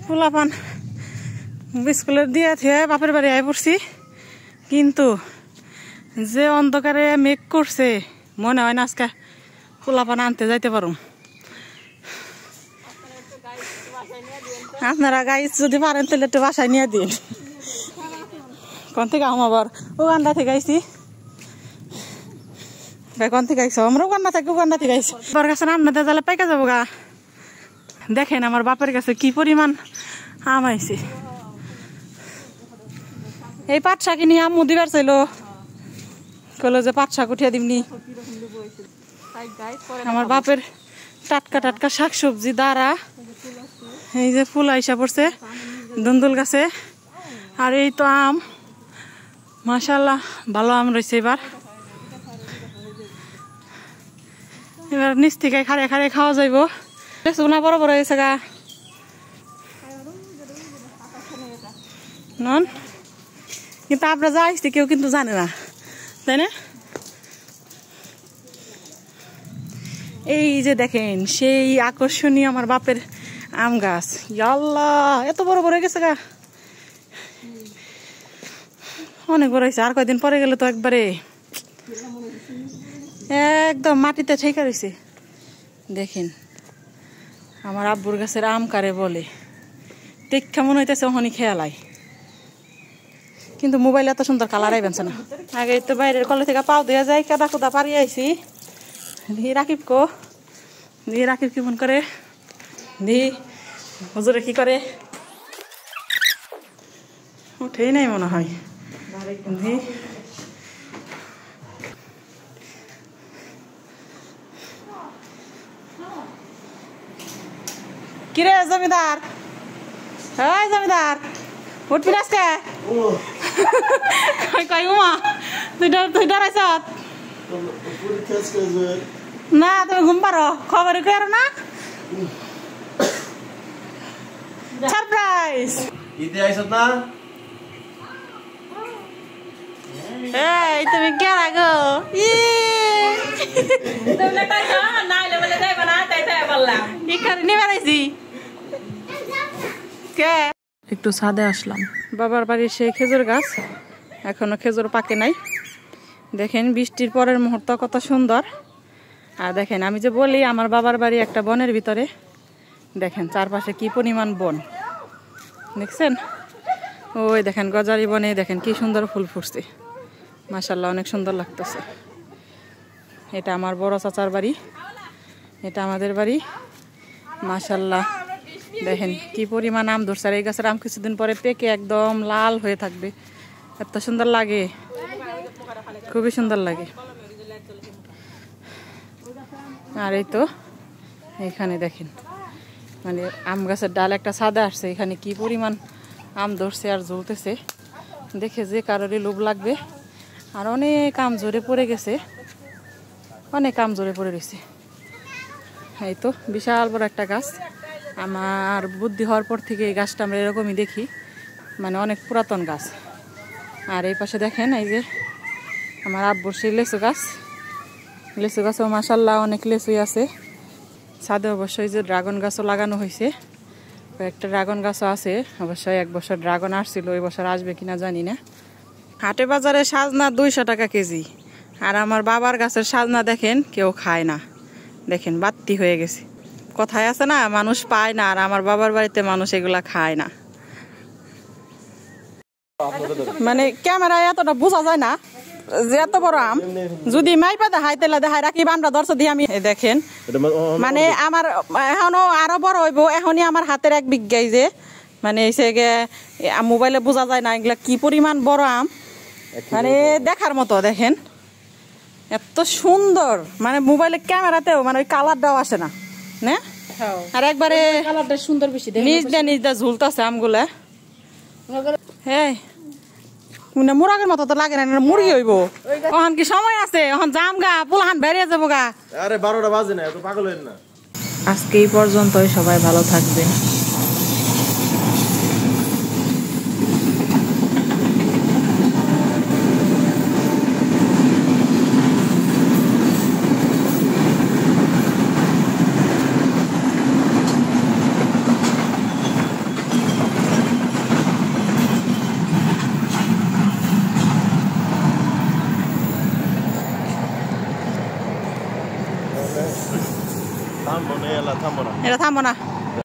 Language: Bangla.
পোলাপান স্কুলের দিয়ে থিয়ে বাপের বাড়ি আয় পড়ছি, কিন্তু যে অন্ধকারে মেঘ করছে মনে হয় না আজকে পোলাপান আনতে যাইতে পারুম। আপনারা গাইজ যদি পারেন তাহলে একটু বাসায় নিয়ে দিন। কোন থেকে আবার উগান্ডা থেকে আইসি, কোন থেকে আইসো? আমরা উগান্ডা থেকে আইসি। বাবার কাছে আপনাদের তাহলে পাইকা যাবো গা। দেখেন আমার বাপের কাছে কি পরিমাণ আম আইছে। এই পাট শাক নিয়ে আম্মু দিবার চাইলো, কইলো যে পাট শাক উঠিয়ে দিমনি। আমার বাপের টাটকা টাটকা শাক সবজি দ্বারা এই যে ফুল আইসা পড়ছে দুন্দুল গাছে। আর এই তো আম, মাশাআল্লাহ ভালো আম রয়েছে। এবার নিচ থেকে খাড়ে খাড়ে খাওয়া যাইব। না বড় বড় হয়েছে গা নন, কিন্তু আপনারা যা আসছে কেউ কিন্তু জানে না, তাই না? এই যে দেখেন সেই আকর্ষণীয় আমার বাপের আম গাছ। আল্লাহ এত বড় বড় হয়ে গেছে গা, অনেক বড় হয়েছে। আর কয়েকদিন পরে গেলে তো একবারে একদম মাটিতে ঠেকা রয়েছে। দেখেন আমার আব্বুর গাছের আম কারে বলে, দেখা মনে হইতেছে ওখানে খেয়ালাই, কিন্তু মোবাইলে এত সুন্দর কালার আইবেনছে না। আগে তো বাইরের কলে থেকে পাও দেওয়া যায়, কাদা কুদা পারি আইসি। রাকিব কি মন করে, হুজুরে কি করে, উঠেই নাই মনে হয়। কিরে জমিদার, হ্যাঁ জমিদার উঠবি না আজকে? কই উমা তুই ডরাইছ না? তুমি ঘুম পারো, খবর কেরো না? সারপ্রাইজ ইতে আইছত না? এই তুমি কে লাগো? তুমি কইছো নাইলে বলে যাইবা না, তাই তাই বললাম। কি করে নিবে রাইছি কে? একটু ছাদে আসলাম। বাবার বাড়ির সেই খেজুর গাছ, এখনো খেজুর পাকে নাই। দেখেন বৃষ্টির পরের মুহূর্ত কত সুন্দর। আর দেখেন আমি যে বলি আমার বাবার বাড়ি একটা বনের ভিতরে, দেখেন চারপাশে কি পরিমাণ বন দেখছেন। ওই দেখেন গজারি বনে দেখেন কি সুন্দর ফুল ফুটছে, মাশাআল্লাহ অনেক সুন্দর লাগতেছে। এটা আমার বড় চাচার বাড়ি, এটা আমাদের বাড়ি। মাশাআল্লাহ দেখেন কি পরিমাণ আম ধরছে। আর এই গাছের আম কিছুদিন পরে পেকে একদম লাল হয়ে থাকবে, এত সুন্দর লাগে, খুবই সুন্দর লাগে। আর এই তো এখানে দেখেন মানে আম গাছের ডাল একটা সাদা আসছে, এখানে কি পরিমাণ আম ধরছে আর ঝুলতেছে, দেখে যে কারোরই লোভ লাগবে। আর অনেক আম ঝরে পড়ে গেছে, অনেক আম ঝরে পড়ে রয়েছে। এই তো বিশাল বড় একটা গাছ। আমার বুদ্ধি হওয়ার পর থেকে এই গাছটা আমরা এরকমই দেখি, মানে অনেক পুরাতন গাছ। আর এই পাশে দেখেন এই যে আমার আব্বুর সেই লেচু গাছও মাশাআল্লাহ অনেক লেচুই আছে। ছাদে অবশ্যই যে ড্রাগন গাছও লাগানো হয়েছে, একটা ড্রাগন গাছও আছে। অবশ্যই এক বছর ড্রাগন আসছিল, ওই বছর আসবে কিনা জানি না। হাটে বাজারে সাজনা 200 টাকা কেজি, আর আমার বাবার গাছের সাজনা দেখেন কেউ খায় না, দেখেন বাত্তি হয়ে গেছে। কথায় আছে না মানুষ পায় না, আর আমার বাবার বাড়িতে মানুষ এগুলা খায় না। মানে ক্যামেরায় এতটা বোঝা যায় না যে এত বড় আম, যদি মাইপা দেখাই তাহলে দেখাই রাখি আমরা দর্শ দিয়ে। আমি দেখেন মানে আমার এখনো আরো বড় হইব, এখনই আমার হাতের 1 বিঘাই যে মানে মোবাইলে বোঝা যায় না এগুলা কি পরিমাণ বড় আম, মানে দেখার মতো। দেখেন এত সুন্দর, মানে মোবাইলে ক্যামেরাতেও মানে ওই কালারটাও আসে না না। আর একবারে কালারটা সুন্দর বেশি, নিজ দা ঝুলতেছে আমগুলা। হ্যাঁ মুরাগের মতো তো লাগে না, মুরগি হইব। ওখান কি সময় আছে? ওখান জাম গা পুলাহান বেরিয়ে যাবো গা। আরে 12টা বাজে না, এত পাগল হইন না। আজকে এই পর্যন্তই, সবাই ভালো থাকবেন। থামবো না এলা থামবো না এটা থামবো না